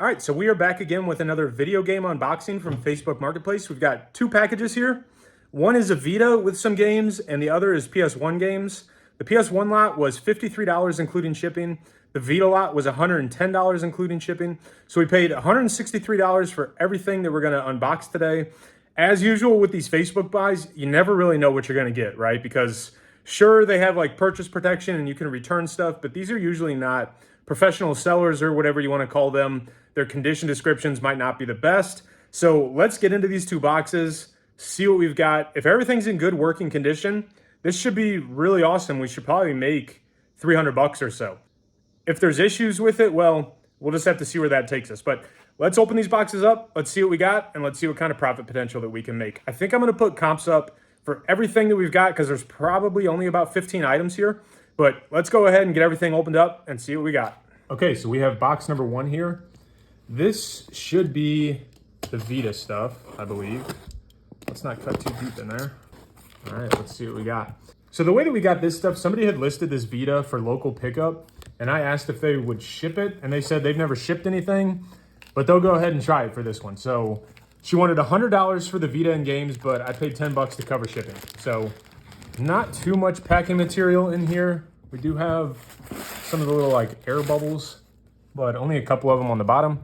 All right, so we are back again with another video game unboxing from Facebook Marketplace. We've got two packages here. One is a Vita with some games, and the other is PS1 games. The PS1 lot was $53 including shipping. The Vita lot was $110 including shipping. So we paid $163 for everything that we're gonna unbox today. As usual with these Facebook buys, you never really know what you're gonna get, right? Because sure, they have like purchase protection and you can return stuff, but these are usually not professional sellers or whatever you wanna call them. Their condition descriptions might not be the best. So let's get into these two boxes, see what we've got. If everything's in good working condition, this should be really awesome. We should probably make 300 bucks or so. If there's issues with it, well, we'll just have to see where that takes us. But let's open these boxes up. Let's see what we got, and let's see what kind of profit potential that we can make. I think I'm gonna put comps up for everything that we've got because there's probably only about 15 items here. But let's go ahead and get everything opened up and see what we got. Okay, so we have box number one here. This should be the Vita stuff, I believe. Let's not cut too deep in there. All right, let's see what we got. So the way that we got this stuff, somebody had listed this Vita for local pickup, and I asked if they would ship it, and they said they've never shipped anything, but they'll go ahead and try it for this one. So she wanted $100 for the Vita and games, but I paid 10 bucks to cover shipping. So not too much packing material in here. We do have some of the little like air bubbles, but only a couple of them on the bottom.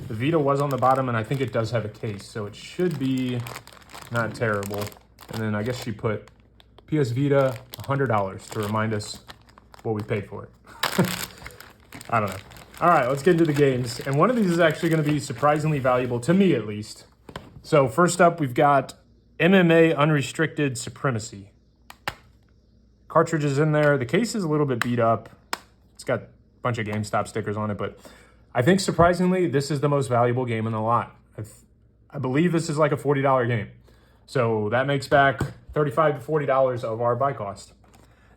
The Vita was on the bottom, and I think it does have a case, so it should be not terrible. And then I guess she put PS Vita $100 to remind us what we paid for it. I don't know. All right, let's get into the games. And one of these is actually going to be surprisingly valuable, to me at least. So first up, we've got MMA Unrestricted Supremacy. Cartridges in there. The case is a little bit beat up. It's got a bunch of GameStop stickers on it, but I think surprisingly, this is the most valuable game in the lot. I believe this is like a $40 game. So that makes back $35 to $40 of our buy cost.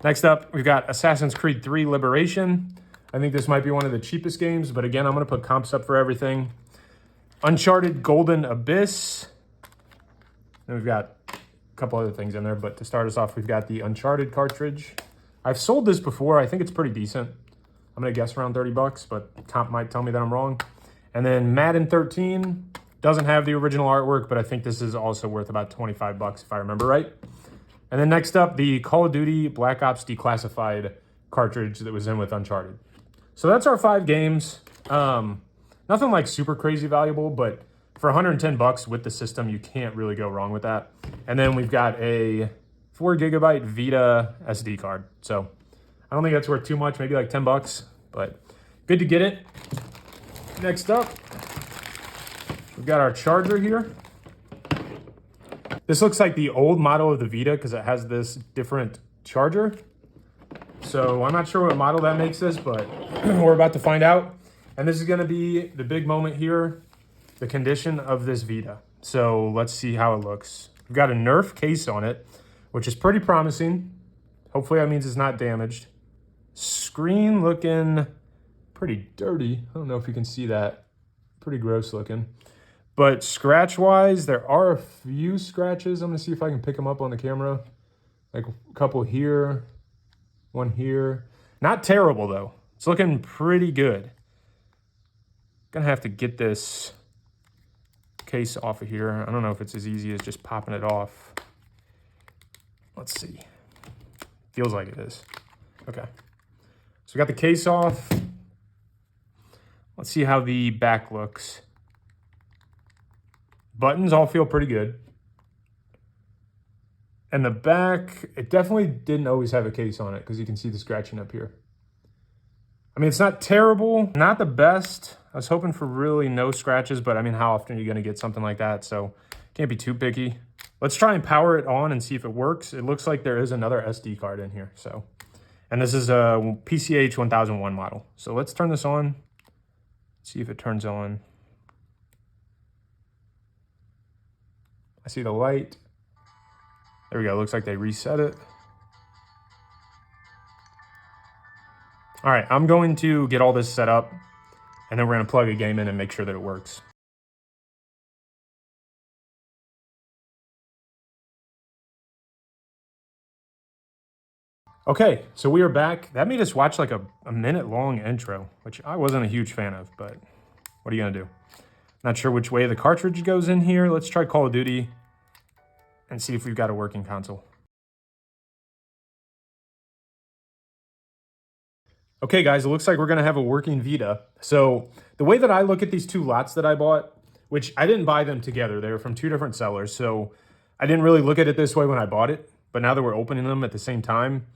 Next up, we've got Assassin's Creed 3 Liberation. I think this might be one of the cheapest games, but again, I'm gonna put comps up for everything. Uncharted Golden Abyss. Then we've got a couple other things in there, but to start us off, we've got the Uncharted cartridge. I've sold this before. I think it's pretty decent. I'm gonna guess around 30 bucks, but comp might tell me that I'm wrong. And then Madden 13 doesn't have the original artwork, but I think this is also worth about 25 bucks if I remember right. And then next up, the Call of Duty Black Ops Declassified cartridge that was in with Uncharted. So that's our 5 games. Nothing like super crazy valuable, but for 110 bucks with the system, you can't really go wrong with that. And then we've got a 4 gigabyte Vita SD card. So I don't think that's worth too much, maybe like 10 bucks, but good to get it. Next up, we've got our charger here. This looks like the old model of the Vita because it has this different charger. So I'm not sure what model that makes this, but we're about to find out. And this is gonna be the big moment here, the condition of this Vita. So let's see how it looks. We've got a Nerf case on it, which is pretty promising. Hopefully that means it's not damaged. Screen looking pretty dirty. I don't know if you can see that. Pretty gross looking. But scratch-wise, there are a few scratches. I'm gonna see if I can pick them up on the camera. Like a couple here, one here. Not terrible though. It's looking pretty good. Gonna have to get this case off of here. I don't know if it's as easy as just popping it off. Let's see. Feels like it is. Okay. So we got the case off. Let's see how the back looks. Buttons all feel pretty good. And the back, it definitely didn't always have a case on it because you can see the scratching up here. I mean, it's not terrible, not the best. I was hoping for really no scratches, but I mean, how often are you gonna get something like that? So can't be too picky. Let's try and power it on and see if it works. It looks like there is another SD card in here, so. And this is a PCH 1001 model. So let's turn this on, see if it turns on. I see the light. There we go, looks like they reset it. All right, I'm going to get all this set up and then we're gonna plug a game in and make sure that it works. Okay, so we are back. That made us watch like a minute long intro, which I wasn't a huge fan of, but What are you gonna do? Not sure which way the cartridge goes in here. Let's try Call of Duty and see if we've got a working console. Okay, guys, it looks like we're gonna have a working Vita. So the way that I look at these two lots that I bought, which I didn't buy them together, they were from two different sellers, so I didn't really look at it this way when I bought it, but now that we're opening them at the same time,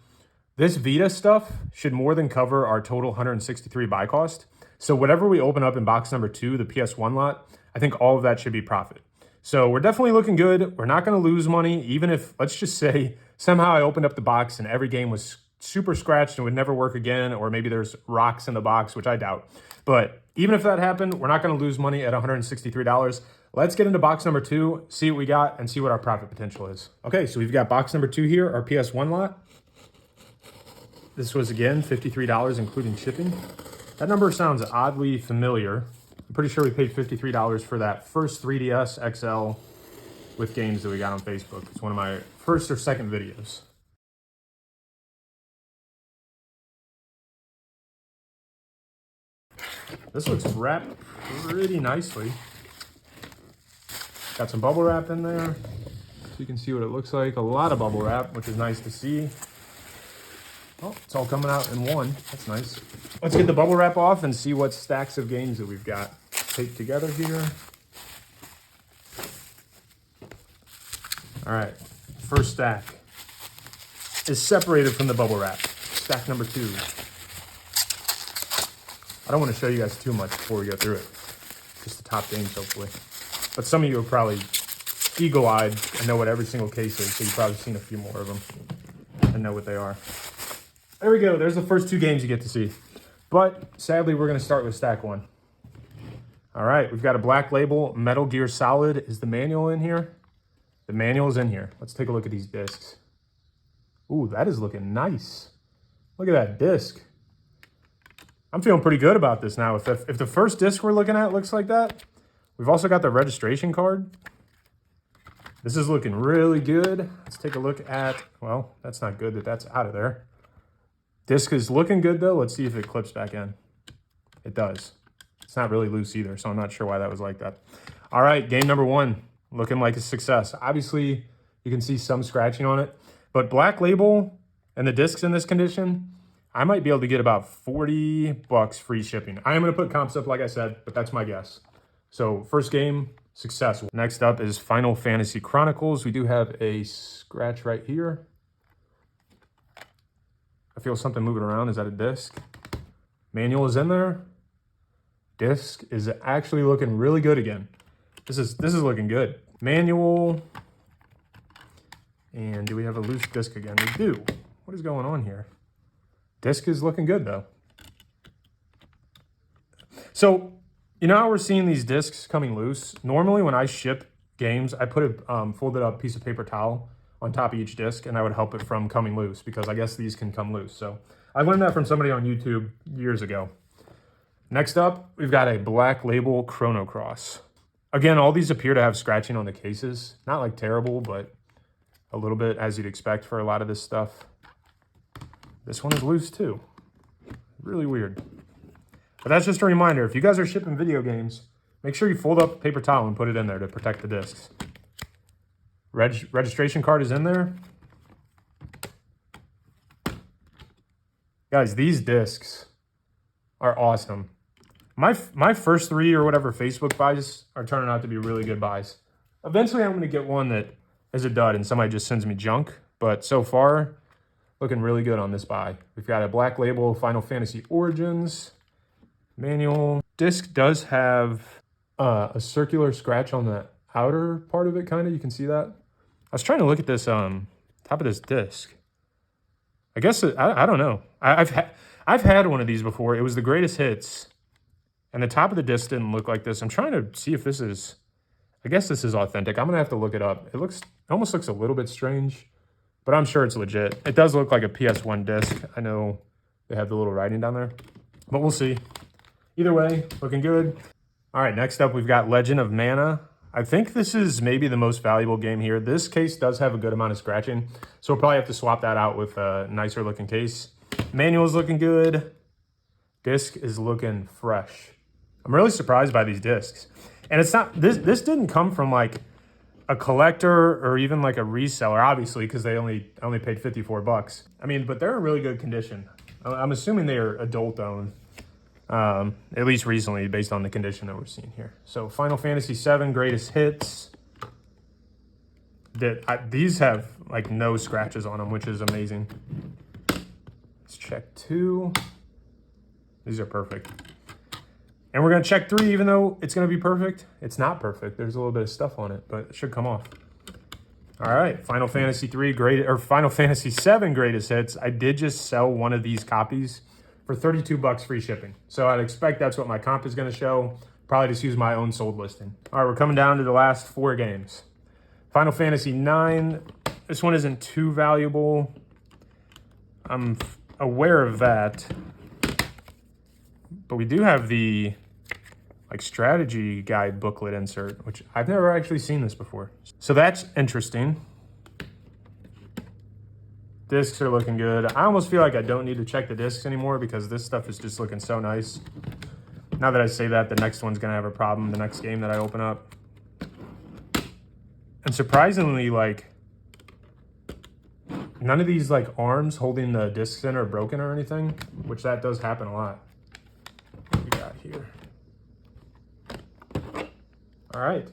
this Vita stuff should more than cover our total 163 buy cost. So whatever we open up in box number 2, the PS1 lot, I think all of that should be profit. So we're definitely looking good. We're not gonna lose money, even if, let's just say, somehow I opened up the box and every game was super scratched and would never work again, or maybe there's rocks in the box, which I doubt. But even if that happened, we're not gonna lose money at $163. Let's get into box number 2, see what we got, and see what our profit potential is. Okay, so we've got box number 2 here, our PS1 lot. This was, again, $53, including shipping. That number sounds oddly familiar. I'm pretty sure we paid $53 for that first 3DS XL with games that we got on Facebook. It's one of my first or second videos. This looks wrapped pretty nicely. Got some bubble wrap in there, so you can see what it looks like. A lot of bubble wrap, which is nice to see. Oh, it's all coming out in one. That's nice. Let's get the bubble wrap off and see what stacks of games that we've got taped together here. All right, first stack is separated from the bubble wrap. Stack number 2. I don't want to show you guys too much before we go through it. Just the top games, hopefully. But some of you are probably eagle-eyed and know what every single case is, so you've probably seen a few more of them and know what they are. There we go. There's the first 2 games you get to see. But sadly, we're going to start with stack 1. All right, we've got a Black Label Metal Gear Solid. Is the manual in here? The manual is in here. Let's take a look at these discs. Ooh, that is looking nice. Look at that disc. I'm feeling pretty good about this now. If the first disc we're looking at looks like that, we've also got the registration card. This is looking really good. Let's take a look at, well, that's not good that that's out of there. Disc is looking good though. Let's see if it clips back in. It does. It's not really loose either, so I'm not sure why that was like that. All right, game number 1, looking like a success. Obviously, you can see some scratching on it, but Black Label and the discs in this condition, I might be able to get about $40 free shipping. I am gonna put comps up like I said, but that's my guess. So first game, success. Next up is Final Fantasy Chronicles. We do have a scratch right here. I feel something moving around. Is that a disc? Manual is in there. Disc is actually looking really good again. This is looking good. Manual. And do we have a loose disc again? We do. What is going on here? Disc is looking good though. So, you know how we're seeing these discs coming loose? Normally when I ship games, I put a folded up piece of paper towel on top of each disc, and I would help it from coming loose because I guess these can come loose. So I learned that from somebody on YouTube years ago. Next up, we've got a Black Label Chrono Cross. Again, all these appear to have scratching on the cases. Not like terrible, but a little bit as you'd expect for a lot of this stuff. This one is loose too. Really weird. But that's just a reminder, if you guys are shipping video games, make sure you fold up a paper towel and put it in there to protect the discs. Registration card is in there. Guys, these discs are awesome. My first 3 or whatever Facebook buys are turning out to be really good buys. Eventually I'm going to get one that is a dud and somebody just sends me junk. But so far, looking really good on this buy. We've got a Black Label Final Fantasy Origins manual. Disc does have a circular scratch on the outer part of it, kind of. You can see that. I was trying to look at this top of this disc. I guess I don't know. I've had one of these before. It was the greatest hits, and the top of the disc didn't look like this. I'm trying to see if this is. I guess this is authentic. I'm gonna have to look it up. It almost looks a little bit strange, but I'm sure it's legit. It does look like a PS1 disc. I know they have the little writing down there, but we'll see. Either way, looking good. All right, next up we've got Legend of Mana. I think this is maybe the most valuable game here. This case does have a good amount of scratching, so we'll probably have to swap that out with a nicer looking case. Manual's looking good. Disc is looking fresh. I'm really surprised by these discs. And it's not, this didn't come from like a collector or even like a reseller, obviously, because they only paid 54 bucks. I mean, but they're in really good condition. I'm assuming they are adult owned, at least recently, based on the condition that we're seeing here. So Final Fantasy VII Greatest Hits. These have like no scratches on them, which is amazing. Let's check 2. These are perfect. And we're gonna check 3, even though it's gonna be perfect. It's not perfect. There's a little bit of stuff on it, but it should come off. All right, Final Fantasy Final Fantasy VII Greatest Hits. I did just sell one of these copies for 32 bucks free shipping. So I'd expect that's what my comp is gonna show. Probably just use my own sold listing. All right, we're coming down to the last 4 games. Final Fantasy IX. This one isn't too valuable. I'm aware of that. But we do have the like strategy guide booklet insert, which I've never actually seen this before. So that's interesting. Discs are looking good. I almost feel like I don't need to check the discs anymore because this stuff is just looking so nice. Now that I say that, the next one's gonna have a problem, the next game that I open up. And surprisingly, like, none of these like arms holding the discs in are broken or anything, which that does happen a lot. What we got here? All right,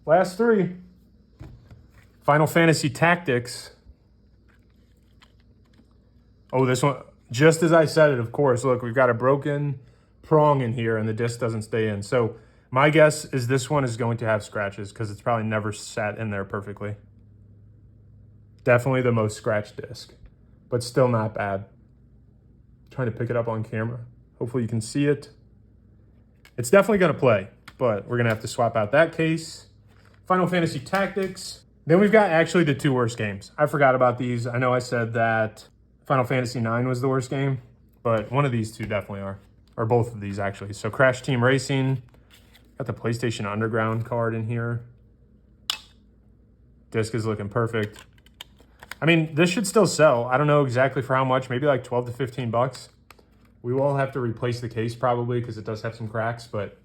last 3. Final Fantasy Tactics. Oh, this one, just as I said it, of course. Look, we've got a broken prong in here and the disc doesn't stay in. So my guess is this one is going to have scratches because it's probably never sat in there perfectly. Definitely the most scratched disc, but still not bad. Trying to pick it up on camera. Hopefully you can see it. It's definitely gonna play, but we're gonna have to swap out that case. Final Fantasy Tactics. Then we've got actually the 2 worst games. I forgot about these. I know I said that Final Fantasy IX was the worst game, but one of these 2 definitely are. Or both of these actually. So Crash Team Racing. Got the PlayStation Underground card in here. Disc is looking perfect. I mean, this should still sell. I don't know exactly for how much, maybe like 12 to 15 bucks. We will have to replace the case probably because it does have some cracks, but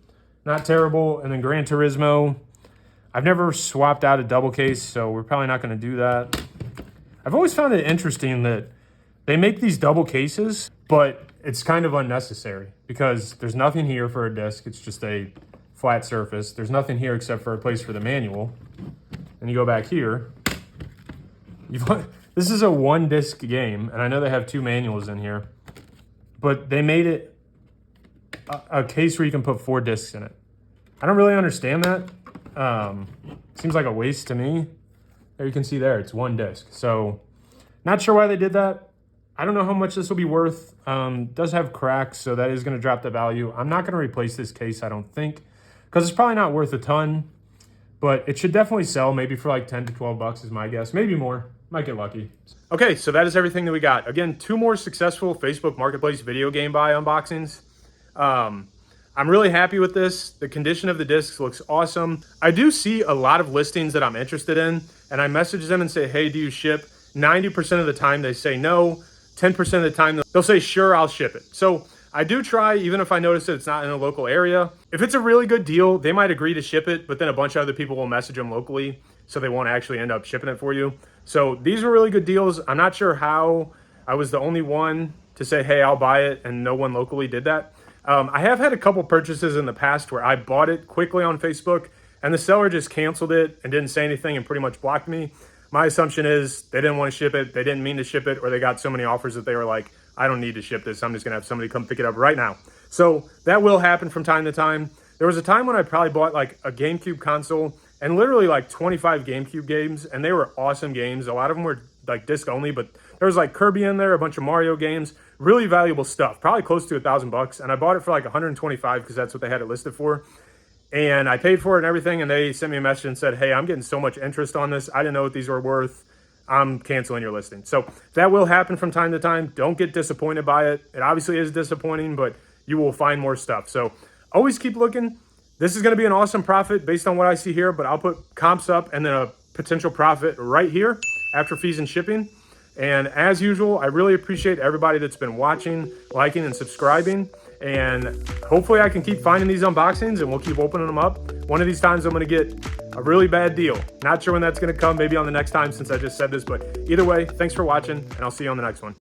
not terrible. And then Gran Turismo. I've never swapped out a double case, so we're probably not going to do that. I've always found it interesting that they make these double cases, but it's kind of unnecessary because there's nothing here for a disc. It's just a flat surface. There's nothing here except for a place for the manual. And you go back here. This is a 1-disc game, and I know they have 2 manuals in here, but they made it a case where you can put 4 discs in it. I don't really understand that. Seems like a waste to me. There you can see there, it's 1 disc. So not sure why they did that. I don't know how much this will be worth. Does have cracks, so that is going to drop the value. I'm not going to replace this case, I don't think, because it's probably not worth a ton, but it should definitely sell maybe for like 10 to 12 bucks is my guess. Maybe more. Might get lucky. Okay, so that is everything that we got. Again, 2 more successful Facebook Marketplace video game buy unboxings. I'm really happy with this. The condition of the discs looks awesome. I do see a lot of listings that I'm interested in, and I message them and say, hey, do you ship? 90% of the time they say no. 10% of the time they'll say, sure, I'll ship it. So I do try, even if I notice that it's not in a local area. If it's a really good deal, they might agree to ship it, but then a bunch of other people will message them locally, so they won't actually end up shipping it for you. So these were really good deals. I'm not sure how I was the only one to say, hey, I'll buy it, and no one locally did that. I have had a couple purchases in the past where I bought it quickly on Facebook, and the seller just canceled it and didn't say anything and pretty much blocked me. My assumption is they didn't want to ship it, they didn't mean to ship it, or they got so many offers that they were like, I don't need to ship this, I'm just gonna have somebody come pick it up right now. So that will happen from time to time. There was a time when I probably bought like a GameCube console and literally like 25 GameCube games, and they were awesome games. A lot of them were like disc only, but there was like Kirby in there, a bunch of Mario games, really valuable stuff, probably close to $1,000. And I bought it for like 125 because that's what they had it listed for. And I paid for it and everything, and they sent me a message and said, hey, I'm getting so much interest on this. I didn't know what these were worth. I'm canceling your listing. So that will happen from time to time. Don't get disappointed by it. It obviously is disappointing, but you will find more stuff. So always keep looking. This is going to be an awesome profit based on what I see here, but I'll put comps up and then a potential profit right here after fees and shipping. And as usual, I really appreciate everybody that's been watching, liking, and subscribing. And hopefully I can keep finding these unboxings and we'll keep opening them up. One of these times I'm gonna get a really bad deal. Not sure when that's gonna come, maybe on the next time since I just said this, but either way, thanks for watching and I'll see you on the next one.